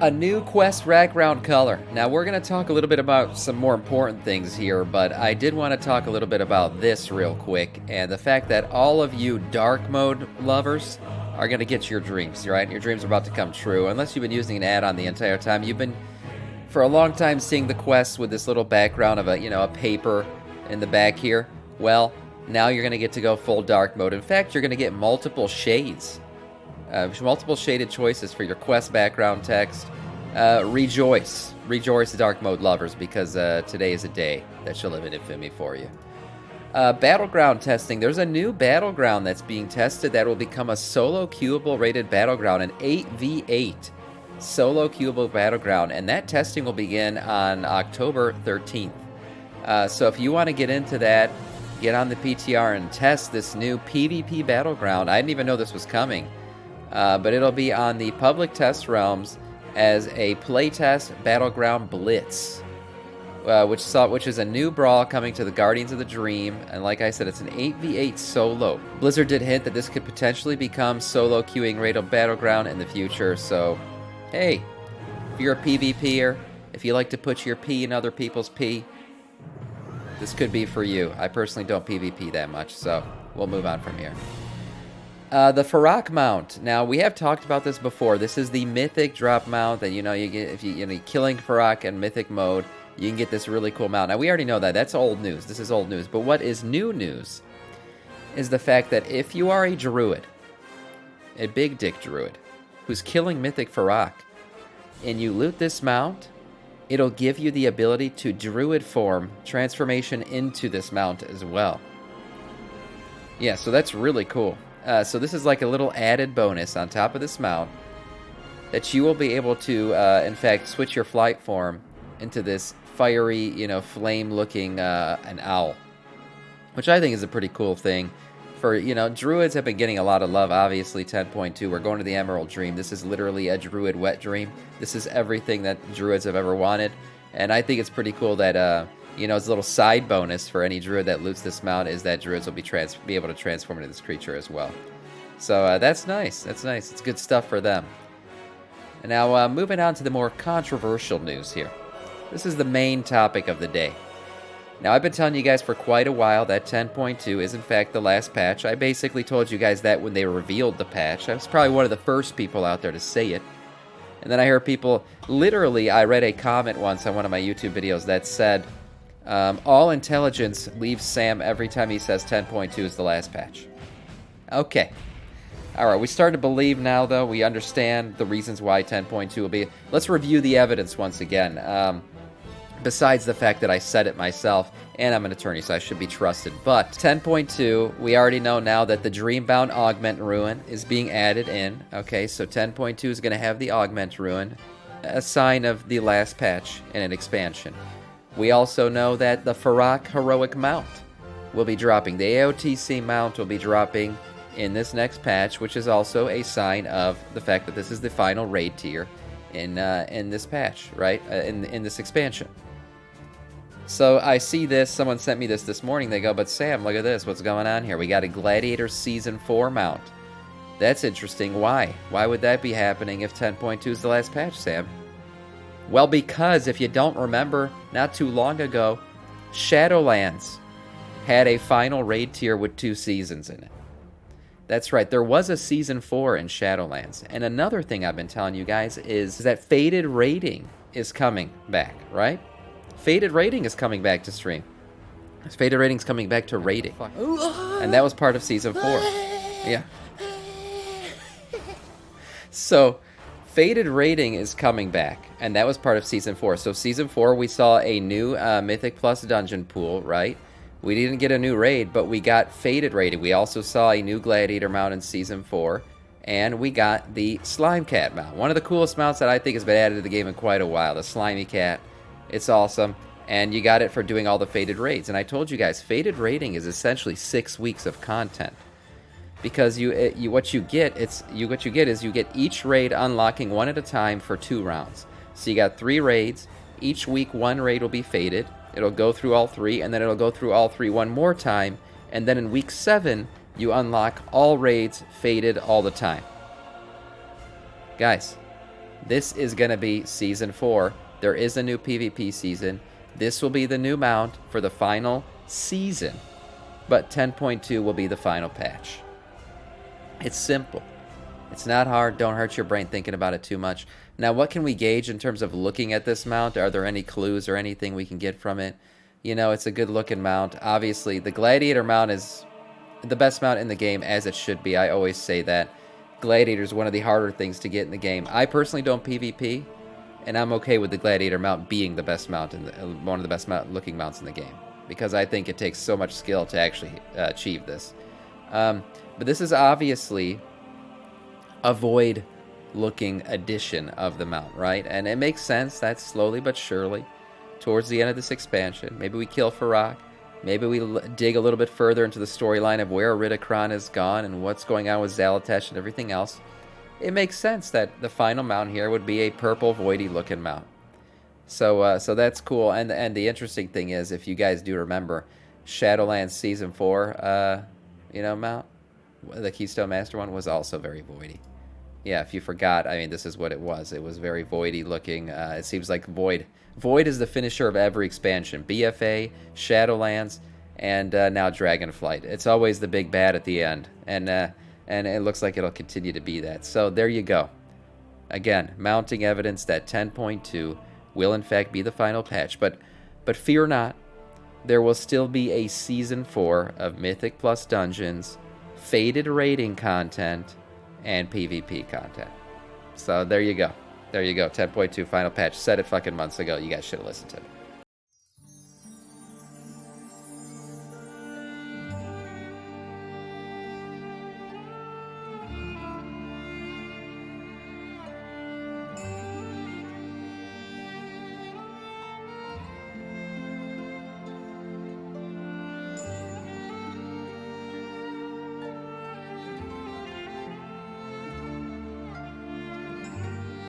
A new quest background color. Now we're going to talk a little bit about some more important things here, but I did want to talk a little bit about this real quick, and the fact that all of you dark mode lovers are going to get your dreams, right? Your dreams are about to come true. Unless you've been using an add-on the entire time, you've been for a long time seeing the quests with this little background of a paper in the back here. Well, now you're going to get to go full dark mode. In fact, you're going to get multiple shades. Multiple shaded choices for your quest background text. Rejoice, dark mode lovers, because today is a day that shall live in infamy for you. Battleground testing. There's a new Battleground that's being tested that will become a solo queuable rated Battleground, an 8v8 solo queuable Battleground, and that testing will begin on October 13th. So if you want to get into that, get on the PTR and test this new PvP Battleground. I didn't even know this was coming. But it'll be on the public test realms as a playtest Battleground Blitz, which is a new brawl coming to the Guardians of the Dream, and like I said, it's an 8v8 solo. Blizzard did hint that this could potentially become solo queuing rated Battleground in the future, so hey, if you're a PvPer, if you like to put your P in other people's P, this could be for you. I personally don't PvP that much, so we'll move on from here. The Farak Mount. Now, we have talked about this before. This is the mythic drop mount that, you get if you're killing Farak in mythic mode, you can get this really cool mount. Now, we already know that. That's old news. This is old news. But what is new news is the fact that if you are a druid, a big dick druid, who's killing mythic Farak, and you loot this mount, it'll give you the ability to druid form transformation into this mount as well. Yeah, so that's really cool. So this is like a little added bonus on top of this mount that you will be able to, in fact, switch your flight form into this fiery, flame-looking an owl, which I think is a pretty cool thing. For, druids have been getting a lot of love, obviously. 10.2, we're going to the Emerald Dream. This is literally a druid wet dream. This is everything that druids have ever wanted, and I think it's pretty cool that, it's a little side bonus for any druid that loots this mount is that druids will be able to transform into this creature as well. So that's nice. That's nice. It's good stuff for them. And now moving on to the more controversial news here. This is the main topic of the day. Now, I've been telling you guys for quite a while that 10.2 is in fact the last patch. I basically told you guys that when they revealed the patch. I was probably one of the first people out there to say it. And then I heard people, literally, I read a comment once on one of my YouTube videos that said, all intelligence leaves Sam every time he says 10.2 is the last patch. Okay. Alright, we start to believe now, though. We understand the reasons why 10.2 will be. Let's review the evidence once again. Besides the fact that I said it myself, and I'm an attorney, so I should be trusted. But 10.2, we already know now that the Dreambound Augment Ruin is being added in. Okay, so 10.2 is going to have the Augment Ruin, a sign of the last patch in an expansion. We also know that the Farak Heroic Mount will be dropping. The AOTC Mount will be dropping in this next patch, which is also a sign of the fact that this is the final raid tier in this patch, right? In this expansion. So I see this. Someone sent me this morning. They go, but Sam, look at this. What's going on here? We got a Gladiator Season 4 mount. That's interesting. Why? Why would that be happening if 10.2 is the last patch, Sam? Well, because if you don't remember, not too long ago, Shadowlands had a final raid tier with 2 seasons in it. That's right, there was a Season 4 in Shadowlands. And another thing I've been telling you guys is that Fated Raiding is coming back, right? Fated Raiding is coming back to stream. Fated Raiding is coming back to raiding. And that was part of Season 4. Yeah. So, Fated Raiding is coming back, and that was part of Season 4. So Season 4, we saw a new Mythic Plus dungeon pool, right? We didn't get a new raid, but we got Fated Raiding. We also saw a new Gladiator Mount in Season 4, and we got the Slime Cat Mount. One of the coolest mounts that I think has been added to the game in quite a while, the Slimy Cat. It's awesome, and you got it for doing all the Fated Raids. And I told you guys, Fated Raiding is essentially 6 weeks of content. Because what you get is you get each raid unlocking one at a time for 2 rounds. So you got 3 raids. Each week, 1 raid will be fated. It'll go through all 3, and then it'll go through all 3 one more time. And then in week 7, you unlock all raids fated all the time. Guys, This is going to be Season 4. There is a new PvP season. This will be the new mount for the final season. But 10.2 will be the final patch. It's simple. It's not hard. Don't hurt your brain thinking about it too much. Now, what can we gauge in terms of looking at this mount? Are there any clues or anything we can get from it? You know, it's a good-looking mount. Obviously, the Gladiator Mount is the best mount in the game, as it should be. I always say that. Gladiator is one of the harder things to get in the game. I personally don't PvP, and I'm okay with the Gladiator Mount being the best mount, one of the best looking mounts in the game, because I think it takes so much skill to actually achieve this. But this is obviously a void-looking edition of the mount, right? And it makes sense that slowly but surely, towards the end of this expansion, maybe we kill Farak, maybe we dig a little bit further into the storyline of where Ridicron is gone and what's going on with Zalatesh and everything else. It makes sense that the final mount here would be a purple, voidy-looking mount. So that's cool. And the interesting thing is, if you guys do remember, Shadowlands Season 4, mount, the Keystone Master one, was also very voidy. Yeah, if you forgot, I mean, this is what it was. It was very voidy looking. It seems like Void. Void is the finisher of every expansion. BFA, Shadowlands, and now Dragonflight. It's always the big bad at the end. And it looks like it'll continue to be that. So there you go. Again, mounting evidence that 10.2 will in fact be the final patch. But fear not. There will still be a Season 4 of Mythic Plus Dungeons, Faded raiding content, and PvP content. So there you go. There you go. 10.2 final patch. Said it fucking months ago. You guys should have listened to me.